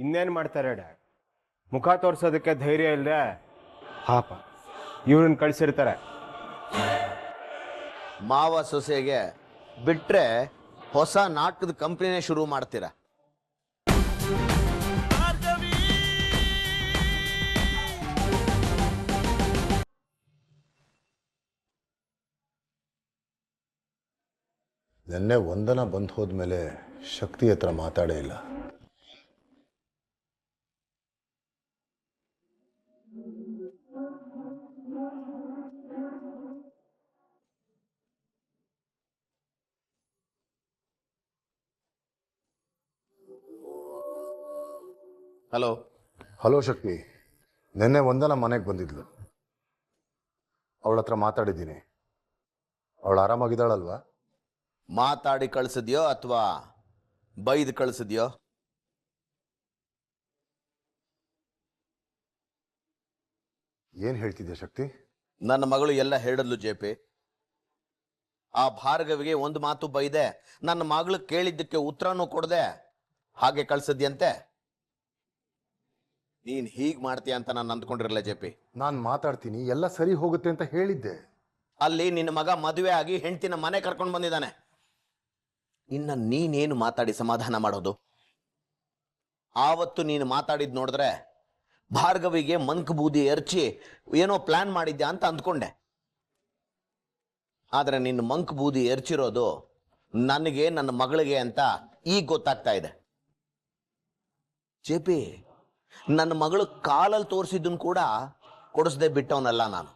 ಇನ್ನೇನು ಮಾಡ್ತಾರೆ ಡ್ಯಾಡ್? ಮುಖ ತೋರ್ಸೋದಕ್ಕೆ ಧೈರ್ಯ ಇಲ್ಲದೆ ಪಾಪ ಇವ್ರನ್ನ ಕಳಿಸಿರ್ತಾರೆ. ಮಾವ ಸೊಸೆಗೆ ಬಿಟ್ರೆ ಹೊಸ ನಾಟಕದ ಕಂಪ್ನಿನೇ ಶುರು ಮಾಡ್ತೀರಾ. ನೆನ್ನೆ ವಂದನ ಬಂದು ಹೋದ್ಮೇಲೆ ಶಕ್ತಿ ಹತ್ರ ಮಾತಾಡೇ ಇಲ್ಲ. ಹಲೋ. ಹಲೋ ಶಕ್ತಿ, ನೆನ್ನೆ ವಂದನ ಮನೆಗೆ ಬಂದಿದ್ಲು. ಅವಳ ಹತ್ರ ಮಾತಾಡಿದ್ದೀನಿ. ಅವಳು ಆರಾಮಾಗಿದ್ದಾಳಲ್ವಾ? ಮಾತಾಡಿ ಕಳಿಸಿದ್ಯೋ ಅಥವಾ ಬೈದು ಕಳಿಸಿದ್ಯೋ? ಏನು ಹೇಳ್ತಿದ್ಯಾ ಶಕ್ತಿ? ನನ್ನ ಮಗಳು ಎಲ್ಲ ಹೇಳಿದ್ಲು ಜೆ.ಪಿ. ಆ ಭಾರ್ಗವಿಗೆ ಒಂದು ಮಾತು ಬೈದೆ, ನನ್ನ ಮಗಳು ಕೇಳಿದ್ದಕ್ಕೆ ಉತ್ತರನೂ ಕೊಡದೆ ಹಾಗೆ ಕಳ್ಸಿದ್ಯಂತೆ. ನೀನ್ ಹೀಗ್ ಮಾಡ್ತೀಯ ಅಂತ ನಾನು ಅಂದ್ಕೊಂಡಿರಲ್ಲ ಜೆ.ಪಿ. ನಾನು ಮಾತಾಡ್ತೀನಿ, ಎಲ್ಲ ಸರಿ ಹೋಗುತ್ತೆ ಅಂತ ಹೇಳಿದ್ದೆ. ಅಲ್ಲಿ ನಿನ್ನ ಮಗ ಮದುವೆ ಆಗಿ ಹೆಂಡತಿನ ಮನೆ ಕರ್ಕೊಂಡು ಬಂದಿದ್ದಾನೆ. ಇನ್ನ ನೀನೇನು ಮಾತಾಡಿ ಸಮಾಧಾನ ಮಾಡೋದು? ಆವತ್ತು ನೀನು ಮಾತಾಡಿದ್ ನೋಡಿದ್ರೆ ಭಾರ್ಗವಿಗೆ ಮಂಕ್ ಬೂದಿ ಎರಚಿ ಏನೋ ಪ್ಲಾನ್ ಮಾಡಿದ್ಯಾ ಅಂತ ಅಂದ್ಕೊಂಡೆ. ಆದ್ರೆ ನಿನ್ನ ಮಂಕ್ ಬೂದಿ ಎರಚಿರೋದು ನನಗೆ, ನನ್ನ ಮಗಳಿಗೆ ಅಂತ ಈಗ ಗೊತ್ತಾಗ್ತಾ ಇದೆ. ಜೆ.ಪಿ, ನನ್ನ ಮಗಳು ಕಾಲಲ್ಲಿ ತೋರಿಸಿದ್ದನ್ನು ಕೂಡ ಕೊಡಿಸ್ದೆ ಬಿಟ್ಟವನಲ್ಲ ನಾನು.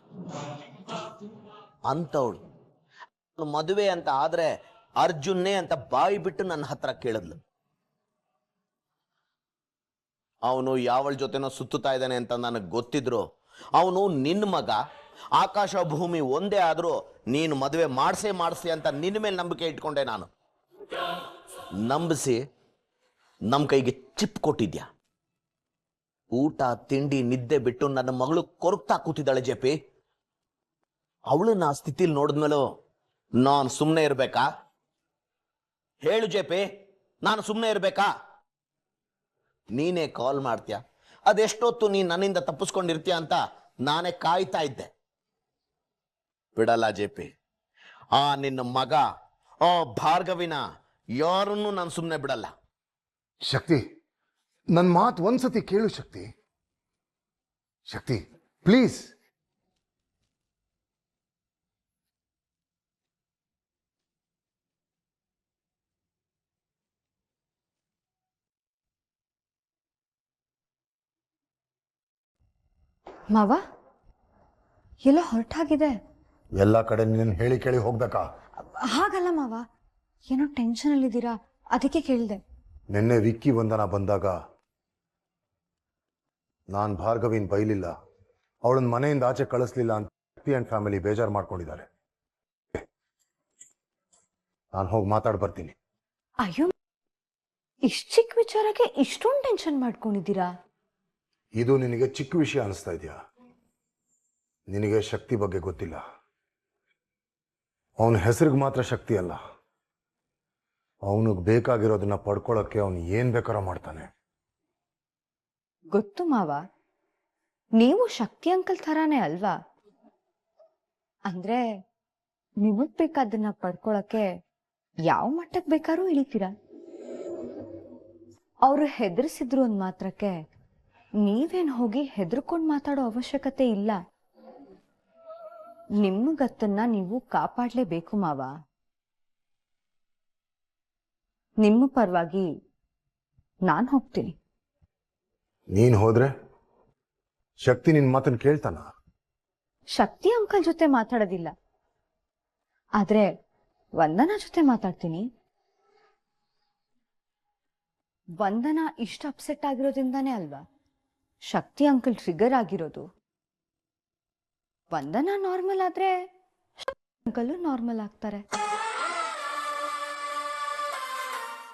ಅಂತವಳು ಮದುವೆ ಅಂತ ಆದ್ರೆ ಅರ್ಜುನ್ನೇ ಅಂತ ಬಾಯಿ ಬಿಟ್ಟು ನನ್ನ ಹತ್ರ ಕೇಳಿದ್ಲು. ಅವನು ಯಾವಳ ಜೊತೆನೋ ಸುತ್ತುತ್ತಾ ಇದ್ದಾನೆ ಅಂತ ನನಗೆ ಗೊತ್ತಿದ್ರು ಅವನು ನಿನ್ನ ಮಗ, ಆಕಾಶ ಭೂಮಿ ಒಂದೇ ಆದ್ರೂ ನೀನು ಮದುವೆ ಮಾಡಿಸಿ ಅಂತ ನಿನ್ನ ಮೇಲೆ ನಂಬಿಕೆ ಇಟ್ಕೊಂಡೆ ನಾನು. ನಂಬಿಸಿ ನಮ್ಮ ಕೈಗೆ ಚಿಪ್ ಕೊಟ್ಟಿದ್ಯಾ. ಊಟ ತಿಂಡಿ ನಿದ್ದೆ ಬಿಟ್ಟು ನನ್ನ ಮಗಳು ಕೊರಗ್ತಾ ಕೂತಿದ್ದಾಳೆ ಜೆ.ಪಿ. ಅವಳನ್ನ ಆ ಸ್ಥಿತಿಲಿ ನೋಡಿದ್ಮೇಲೂ ನಾನು ಸುಮ್ಮನೆ ಇರ್ಬೇಕಾ? ಹೇಳು ಜೆ.ಪಿ, ನಾನು ಸುಮ್ಮನೆ ಇರ್ಬೇಕಾ? ನೀನೇ ಕಾಲ್ ಮಾಡ್ತೀಯ, ಅದೆಷ್ಟೊತ್ತು ನೀನು ನನ್ನಿಂದ ತಪ್ಪಿಸ್ಕೊಂಡಿರ್ತೀಯ ಅಂತ ನಾನೇ ಕಾಯ್ತಾ ಇದ್ದೆ. ಬಿಡಲ್ಲ ಜೆ.ಪಿ, ಆ ನಿನ್ನ ಮಗ ಆ ಭಾರ್ಗವಿನ ಯಾರನ್ನೂ ನಾನು ಸುಮ್ಮನೆ ಬಿಡಲ್ಲ. ಶಕ್ತಿ, ನನ್ನ ಮಾತು ಒಂದ್ಸತಿ ಕೇಳು ಶಕ್ತಿ. ಶಕ್ತಿ ಪ್ಲೀಸ್. ಮಾವ ಎಲ್ಲ ಹೊರಟಾಗಿದೆ. ಎಲ್ಲ ಕಡೆ ನೀನು ಹೇಳಿ ಕೇಳಿ ಹೋಗ್ಬೇಕಾ? ಹಾಗಲ್ಲ ಮಾವ, ಏನೋ ಟೆನ್ಷನ್ ಅಲ್ಲಿದ್ದೀರಾ, ಅದಕ್ಕೆ ಕೇಳಿದೆ. ನಿನ್ನೆ ವಿಕ್ಕಿ ವಂದನ ಬಂದಾಗ ನಾನು ಭಾರ್ಗವಿನ್ ಬೈಲಿಲ್ಲ, ಅವಳನ್ನ ಮನೆಯಿಂದ ಆಚೆ ಕಳಿಸ್ಲಿಲ್ಲ ಅಂತ ಶಕ್ತಿ ಅಂಡ್ ಫ್ಯಾಮಿಲಿ ಬೇಜಾರು ಮಾಡ್ಕೊಂಡಿದ್ದಾರೆ. ನಾನು ಹೋಗಿ ಮಾತಾಡ್ ಬರ್ತೀನಿ. ಅಯ್ಯೋ, ಇಷ್ಟು ಚಿಕ್ಕ ವಿಚಾರಕ್ಕೆ ಇಷ್ಟೊಂದು ಟೆನ್ಷನ್ ಮಾಡ್ಕೊಂಡಿದ್ದೀರಾ? ಇದು ನಿನಗೆ ಚಿಕ್ಕ ವಿಷಯ ಅನಿಸ್ತಾ ಇದೆಯಾ? ನಿನಗೆ ಶಕ್ತಿ ಬಗ್ಗೆ ಗೊತ್ತಿಲ್ಲ. ಅವನ ಹೆಸರಿಗೆ ಮಾತ್ರ ಶಕ್ತಿ ಅಲ್ಲ, ಅವನಿಗೆ ಬೇಕಾಗಿರೋದನ್ನ ಪಡ್ಕೊಳ್ಳೋಕ್ಕೆ ಅವನು ಏನ್ ಬೇಕಾರೋ ಮಾಡ್ತಾನೆ. ಗೊತ್ತು ಮಾವ, ನೀವು ಶಕ್ತಿ ಅಂಕಲ್ ಥರಾನೇ ಅಲ್ವಾ? ಅಂದ್ರೆ ನಿಮಗ್ ಬೇಕಾದನ್ನ ಪಡ್ಕೊಳಕ್ಕೆ ಯಾವ ಮಟ್ಟಕ್ಕೆ ಬೇಕಾದ್ರೂ ಇಳಿತೀರಾ. ಅವರು ಹೆದರ್ಸಿದ್ರು ಒಂದ್ ಮಾತ್ರಕ್ಕೆ ನೀವೇನ್ ಹೋಗಿ ಹೆದರ್ಕೊಂಡು ಮಾತಾಡೋ ಅವಶ್ಯಕತೆ ಇಲ್ಲ. ನಿಮ್ಮ ಗತ್ತನ್ನ ನೀವು ಕಾಪಾಡ್ಲೇಬೇಕು ಮಾವ. ನಿಮ್ಮ ಪರವಾಗಿ ನಾನು ಹೋಗ್ತೀನಿ. ನೀನ್ ಹೋದ್ರೆ ಶಕ್ತಿ ನಿನ್ ಮಾತನ್ನ ಕೇಳ್ತಾನ? ಶಕ್ತಿ ಅಂಕಲ್ ಜೊತೆ ಮಾತಾಡೋದಿಲ್ಲ, ಆದ್ರೆ ವಂದನಾ ಜೊತೆ ಮಾತಾಡ್ತೀನಿ. ವಂದನಾ ಇಷ್ಟು ಅಪ್ಸೆಟ್ ಆಗಿರೋದ್ರಿಂದಾನೇ ಅಲ್ವಾ ಶಕ್ತಿ ಅಂಕಲ್ ಟ್ರಿಗರ್ ಆಗಿರೋದು. ವಂದನಾ ನಾರ್ಮಲ್ ಆದ್ರೆ ಅಂಕಲ್ ನಾರ್ಮಲ್ ಆಗ್ತಾರೆ.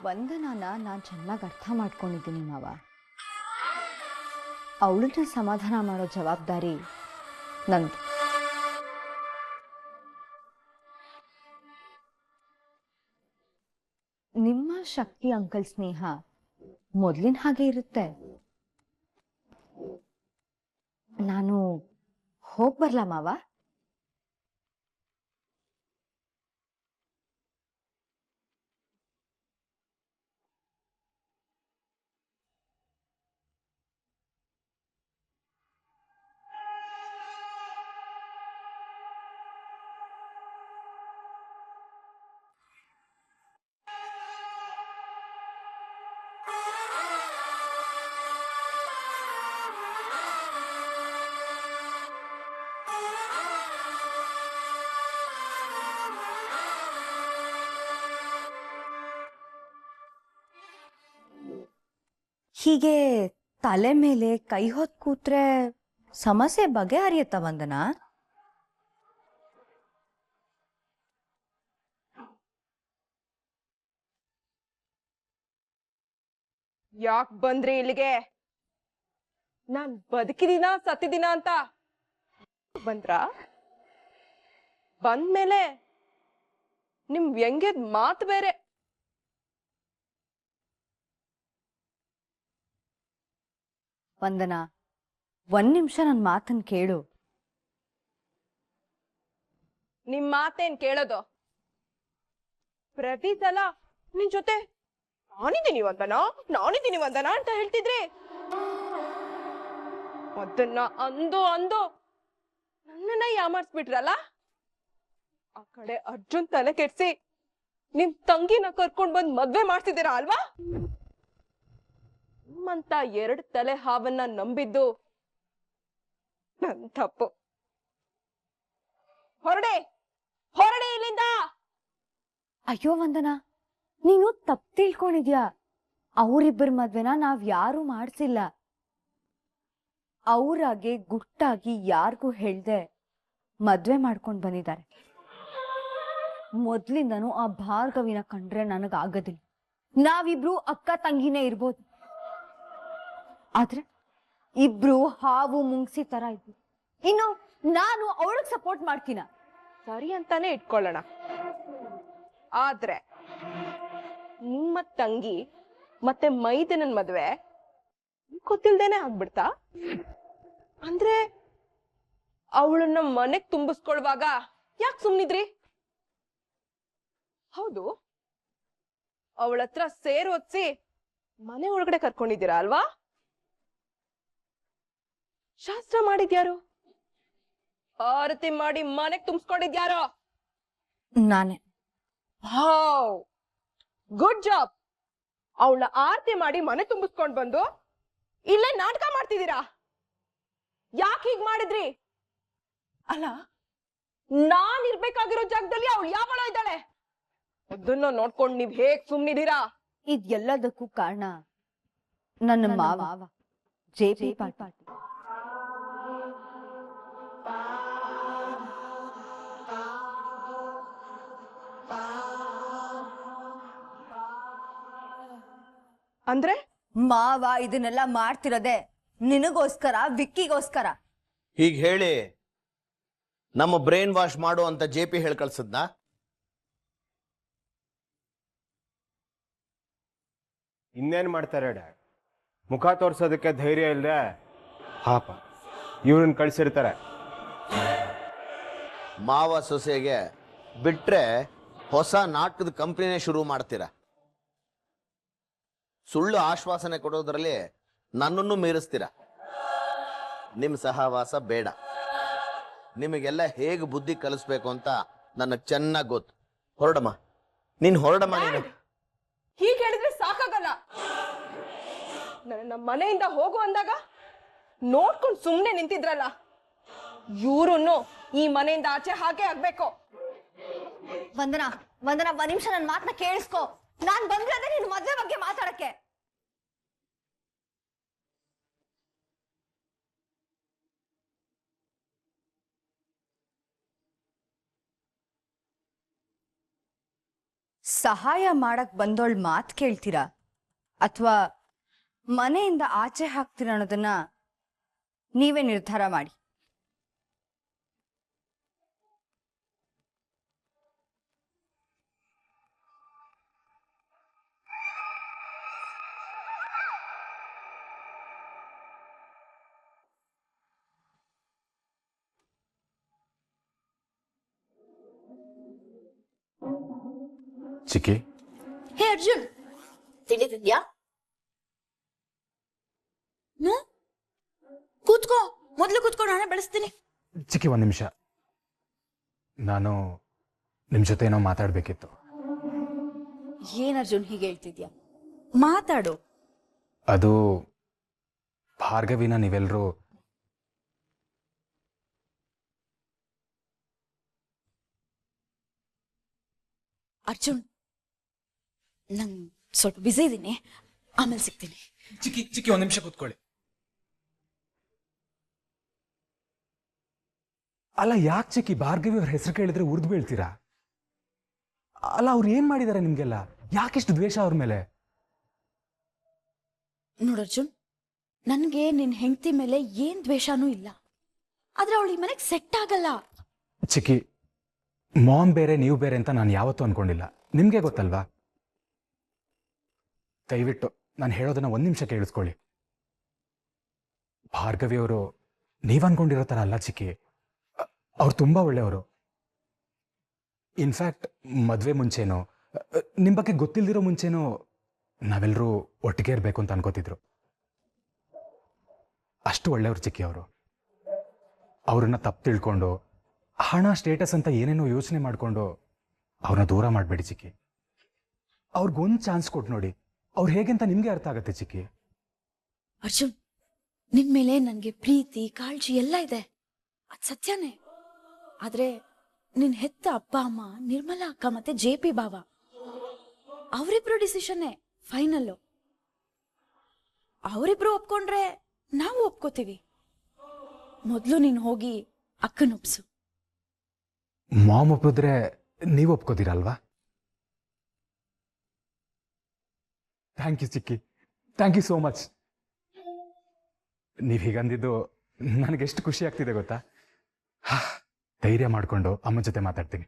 ವಂದನಾನ ನಾನು ಚೆನ್ನಾಗಿ ಅರ್ಥ ಮಾಡ್ಕೊಂಡಿದ್ದೀನಿ ಮಾವ. ಅವಳನ್ನ ಸಮಾಧಾನ ಮಾಡೋ ಜವಾಬ್ದಾರಿ ನಂದು. ನಿಮ್ಮ ಶಕ್ತಿ ಅಂಕಲ್ ಸ್ನೇಹ ಮೊದ್ಲಿನ ಹಾಗೆ ಇರುತ್ತೆ. ನಾನು ಹೋಗ್ ಬರ್ಲಾ ಮಾವ? ಹೀಗೆ ತಲೆ ಮೇಲೆ ಕೈ ಹೊತ್ ಕೂತ್ರೆ ಸಮಸ್ಯೆ ಬಗೆಹರಿಯತ್ತ ವಂದನಾ? ಯಾಕ್ ಬಂದ್ರಿ ಇಲ್ಲಿಗೆ? ನಾನ್ ಬದುಕಿದೀನ ಸತ್ತಿದೀನ ಅಂತ ಬಂದ್ರ? ಬಂದ್ಮೇಲೆ ನಿಮ್ ವ್ಯಂಗ್ಯದ್ ಮಾತು ಬೇರೆ. ವಂದನಾ, ಒಂದ್ ನಿಮಿಷ ನನ್ ಮಾತನ್ ಕೇಳು. ನಿಮ್ ಮಾತೇನ್ ಕೇಳೋದು? ಪ್ರತಿ ಸಲ ನಿನ್ ಜೊತೆ ನಾನಿದ್ದೀನಿ ವಂದನಾ ಅಂತ ಹೇಳ್ತಿದ್ರಿ. ಅದನ್ನ ಅಂದು ನನ್ನನ್ನ ಯಾಮಾರ್ಸ್ಬಿಟ್ರಲ್ಲ. ಆ ಕಡೆ ಅರ್ಜುನ್ ತಲೆ ಕೆಡ್ಸಿ ನಿಮ್ ತಂಗಿನ ಕರ್ಕೊಂಡ್ ಬಂದ್ ಮದ್ವೆ ಮಾಡ್ತಿದ್ದೀರಾ ಅಲ್ವಾ? ನಿಮ್ಮಂತ 2 ತಲೆ ಹಾವನ್ನ ನಂಬಿದ್ದು ನನ್ ತಪ್ಪು. ಹೊರಡೆ ಇಲ್ಲಿಂದ. ಅಯ್ಯೋ ವಂದನಾ, ನೀನು ತಪ್ಪು ತಿಳ್ಕೊಂಡಿದ್ಯಾ. ಅವರಿಬ್ಬರ ಮದ್ವೆನ ನಾವ್ ಯಾರು ಮಾಡ್ಸಿಲ್ಲ. ಅವ್ರಾಗೆ ಗುಟ್ಟಾಗಿ ಯಾರಿಗೂ ಹೇಳ್ದೆ ಮದ್ವೆ ಮಾಡ್ಕೊಂಡ್ ಬಂದಿದ್ದಾರೆ. ಮೊದ್ಲಿಂದನೂ ಆ ಭಾರ್ಗವಿನ ಕಂಡ್ರೆ ನನಗಾಗದಿಲ್ಲ. ನಾವಿಬ್ರು ಅಕ್ಕ ತಂಗಿನೇ ಇರ್ಬೋದು, ಆದ್ರೆ ಇಬ್ರು ಹಾವು ಮುಂಗ್ಸಿ ತರ ಇದ್ವಿ. ಇನ್ನು ನಾನು ಅವಳಿಗೆ ಸಪೋರ್ಟ್ ಮಾಡ್ತೀನ? ಸರಿ ಅಂತಾನೆ ಇಟ್ಕೊಳ್ಳೋಣ. ಆದ್ರೆ ನಿಮ್ಮ ತಂಗಿ ಮತ್ತೆ ಮೈದನನ್ ಮದ್ವೆ ಗೊತ್ತಿಲ್ದೇನೆ ಆಗ್ಬಿಡ್ತಾ? ಅಂದ್ರೆ ಅವಳನ್ನ ಮನೆಗ್ ತುಂಬಿಸ್ಕೊಳ್ವಾಗ ಯಾಕೆ ಸುಮ್ನಿದ್ರಿ? ಹೌದು, ಅವಳ ಹತ್ರ ಸೇರ್ ಒತ್ಸಿ ಮನೆ ಒಳಗಡೆ ಕರ್ಕೊಂಡಿದ್ದೀರಾ ಅಲ್ವಾ? ಶಾಸ್ತ್ರ ಮಾಡಿದ್ಯಾರು? ಆರತಿ ಮಾಡಿ ಮನೆಗ್ ತುಂಬಿಸ್ಕೊಂಡಿದ್ಯಾರೋ? ನಾನೇ. Good job. ಅವಳ ಆರತಿ ಮಾಡಿ ಮನೆ ತುಂಬಿಸ್ಕೊಂಡ್ ಬಂದು ಇಲ್ಲೇ ನಾಟಕ ಮಾಡ್ತಿದ್ದೀರಾ. ಯಾಕೆ ಹೀಗ್ ಮಾಡಿದ್ರಿ? ಅಲ್ಲ, ನಾನ್ ಇರ್ಬೇಕಾಗಿರೋ ಜಾಗದಲ್ಲಿ ಅವಳು ಯಾವಳ ಇದ್ದಾಳೆ? ಅದನ್ನ ನೋಡ್ಕೊಂಡು ನೀವ್ ಹೇಗ್ ಸುಮ್ನಿದ್ದೀರಾ? ಇದೆಲ್ಲದಕ್ಕೂ ಕಾರಣ ನನ್ನ ಮಾವ ಜೆ.ಪಿ. ಪಾಟೀಲ್. ಅಂದ್ರೆ ಮಾವ ಇದನ್ನೆಲ್ಲ ಮಾಡ್ತಿರೋದೆ ನಿನಗೋಸ್ಕರ, ವಿಕ್ಕಿಗೋಸ್ಕರ. ಹೀಗೆ ಹೇಳಿ ನಮ್ಮ ಬ್ರೈನ್ ವಾಶ್ ಮಾಡು ಅಂತ JP ಹೇಳಿ ಕಳ್ಸದ್ನಾ? ಇನ್ನೇನು ಮಾಡ್ತಾರೆ ಡ್ಯಾಡ್? ಮುಖ ತೋರ್ಸೋದಕ್ಕೆ ಧೈರ್ಯ ಇಲ್ಲದೆ ಪಾಪ ಇವ್ರನ್ನ ಕಳಿಸಿರ್ತಾರೆ. ಮಾವ ಸೊಸೆಗೆ ಬಿಟ್ರೆ ಹೊಸ ನಾಟಕದ ಕಂಪ್ನಿನೇ ಶುರು ಮಾಡ್ತೀರಾ. ಸುಳ್ಳು ಆಶ್ವಾಸನೆ ಕೊಡೋದ್ರಲ್ಲಿ ನನ್ನನ್ನು ಮೀರಿಸ್ತೀರಾ. ನಿಮ್ ಸಹವಾಸ ಬೇಡ. ನಿಮಗೆಲ್ಲ ಹೇಗೆ ಬುದ್ಧಿ ಕಲಿಸ್ಬೇಕು ಅಂತ ನನಗೆ ಚೆನ್ನಾಗಿ ಗೊತ್ತು. ಹೊರಡಮ್ಮ, ನೀನ್ ಹೊರಡಮ್ಮ. ನೀನು ಹೀಗೆ ಹೇಳಿದ್ರೆ ಸಾಕಾಗಲ್ಲ. ನನ್ನ ಮನೆಯಿಂದ ಹೋಗು ಅಂದಾಗ ನೋಡ್ಕೊಂಡು ಸುಮ್ನೆ ನಿಂತಿದ್ರಲ್ಲ, ಇವ್ರನ್ನು ಈ ಮನೆಯಿಂದ ಆಚೆ ಹಾಗೆ ಆಗ್ಬೇಕು. ವಂದನಾ, ಒಂದ್ ನಿಮಿಷ ನನ್ನ ಮಾತನ್ನ ಕೇಳಿಸ್ಕೊ. ನಾನ್ ಬಂದಿರೋದೇ ನಿನ್ ಮದ್ವೆ ಬಗ್ಗೆ ಮಾತಾಡಕ್ಕೆ. ಸಹಾಯ ಮಾಡಕ್ ಬಂದೋಳ್ ಮಾತ್ ಕೇಳ್ತೀರಾ ಅಥವಾ ಮನೆಯಿಂದ ಆಚೆ ಹಾಕ್ತೀರಾ ಅನ್ನೋದನ್ನ ನೀವೇ ನಿರ್ಧಾರ ಮಾಡಿ. ಚಿಕ್ಕಿ, ಹೇ ಅರ್ಜುನ್, ತಿಂಡಿ ತಿಂದ್ಯಾ? ಕೂತ್ಕೋ, ಮೊದ್ಲು ಕೂತ್ಕೋ, ನಾನೇ ಬೆಳೆಸ್ತೀನಿ. ಚಿಕ್ಕಿ, ಒಂದು ನಿಮಿಷ. ನಾನು ನಿಮ್ಮ ಜೊತೆ ಏನೋ ಮಾತಾಡಬೇಕಿತ್ತು. ಏನ್ ಅರ್ಜುನ್ ಹೀಗೆ ಹೇಳ್ತಿದ್ಯಾ? ಮಾತಾಡು. ಅದು ಭಾರ್ಗವಿನ ನೀವೆಲ್ಲರೂ ಅರ್ಜುನ್, ನಂಗೆ ಸ್ವಲ್ಪ ಬಿಸಿ ಇದ್ದೀನಿ, ಆಮೇಲೆ ಸಿಗ್ತೀನಿ. ಚಿಕ್ಕಿ ಒಂದು ನಿಮಿಷ ಕೂತ್ಕೊಳ್ಳಿ. ಅಲ್ಲ, ಯಾಕೆ ಚಿಕ್ಕಿ ಭಾರ್ಗವಿ ಅವ್ರ ಹೆಸರು ಕೇಳಿದ್ರೆ ಉರ್ದು ಬೀಳ್ತೀರಾ? ಅಲ್ಲ, ಅವ್ರು ಏನ್ ಮಾಡಿದ್ದಾರೆ ನಿಮ್ಗೆಲ್ಲ? ಯಾಕಿಷ್ಟು ದ್ವೇಷ ಅವ್ರ ಮೇಲೆ? ನೋಡು ಅರ್ಜುನ್, ನನ್ಗೆ ನಿನ್ ಹೆಂಡತಿ ಮೇಲೆ ಏನ್ ದ್ವೇಷನೂ ಇಲ್ಲ, ಆದ್ರೆ ಅವಳು ಈ ಮನೆಗೆ ಸೆಟ್ ಆಗಲ್ಲ. ಚಿಕ್ಕಿ, ಮಾಮ್ ಬೇರೆ ನೀವು ಬೇರೆ ಅಂತ ನಾನು ಯಾವತ್ತೂ ಅನ್ಕೊಂಡಿಲ್ಲ. ನಿಮ್ಗೆ ಗೊತ್ತಲ್ವಾ? ದಯವಿಟ್ಟು ನಾನು ಹೇಳೋದನ್ನ ಒಂದ್ ನಿಮಿಷ ಕೇಳಿಸ್ಕೊಳ್ಳಿ. ಭಾರ್ಗವಿ ಅವರು ನೀವ್ ಅನ್ಕೊಂಡಿರೋ ತರ ಅಲ್ಲ ಚಿಕ್ಕಿ. ಅವ್ರು ತುಂಬಾ ಒಳ್ಳೆಯವರು. ಇನ್ಫ್ಯಾಕ್ಟ್ ಮದ್ವೆ ಮುಂಚೆನೋ, ನಿಮ್ ಬಗ್ಗೆ ಗೊತ್ತಿಲ್ದಿರೋ ಮುಂಚೆನೋ ನಾವೆಲ್ಲರೂ ಒಟ್ಟಿಗೆ ಇರಬೇಕು ಅಂತ ಅನ್ಕೋತಿದ್ರು. ಅಷ್ಟು ಒಳ್ಳೆಯವ್ರು ಚಿಕ್ಕಿ ಅವರು. ಅವ್ರನ್ನ ತಪ್ಪು ತಿಳ್ಕೊಂಡು ಹಣ, ಸ್ಟೇಟಸ್ ಅಂತ ಏನೇನೋ ಯೋಚನೆ ಮಾಡ್ಕೊಂಡು ಅವ್ರನ್ನ ದೂರ ಮಾಡಬೇಡಿ ಚಿಕ್ಕಿ. ಅವ್ರಿಗೊಂದು ಚಾನ್ಸ್ ಕೊಟ್ಟು ನೋಡಿ, ಅವ್ರು ಹೇಗೆಂತ ನಿಮ್ಗೆ ಅರ್ಥ ಆಗತ್ತೆ ಚಿಕ್ಕಿ. ಅರ್ಜುನ್, ನಿನ್ ಮೇಲೆ ನನ್ಗೆ ಪ್ರೀತಿ, ಕಾಳಜಿ ಎಲ್ಲ ಇದೆ, ಅದ್ ಸತ್ಯನೇ. ಆದ್ರೆ ನಿನ್ ಹೆತ್ತ ಅಪ್ಪ ಅಮ್ಮ, ನಿರ್ಮಲಾ ಅಕ್ಕ ಮತ್ತೆ JP ಬಾವ, ಅವರಿಬ್ರು ಡಿಸಿಷನ್ನೇ ಫೈನಲ್ಲು. ಅವರಿಬ್ರು ಒಪ್ಕೊಂಡ್ರೆ ನಾವು ಒಪ್ಕೋತೀವಿ. ಮೊದ್ಲು ನೀನ್ ಹೋಗಿ ಅಕ್ಕನ ಒಪ್ಸು. ಮಾಮ್ ಒಪ್ಪಿದ್ರೆ ನೀವು ಒಪ್ಕೋತೀರಲ್ವಾ? ಥ್ಯಾಂಕ್ ಯು ಚಿಕ್ಕಿ, ಥ್ಯಾಂಕ್ ಯು ಸೋ ಮಚ್. ನೀವು ಹೀಗಂದಿದ್ದು ನನಗೆಷ್ಟು ಖುಷಿ ಆಗ್ತಿದೆ ಗೊತ್ತಾ? ಧೈರ್ಯ ಮಾಡಿಕೊಂಡು ಅಮ್ಮ ಜೊತೆ ಮಾತಾಡ್ತೀನಿ.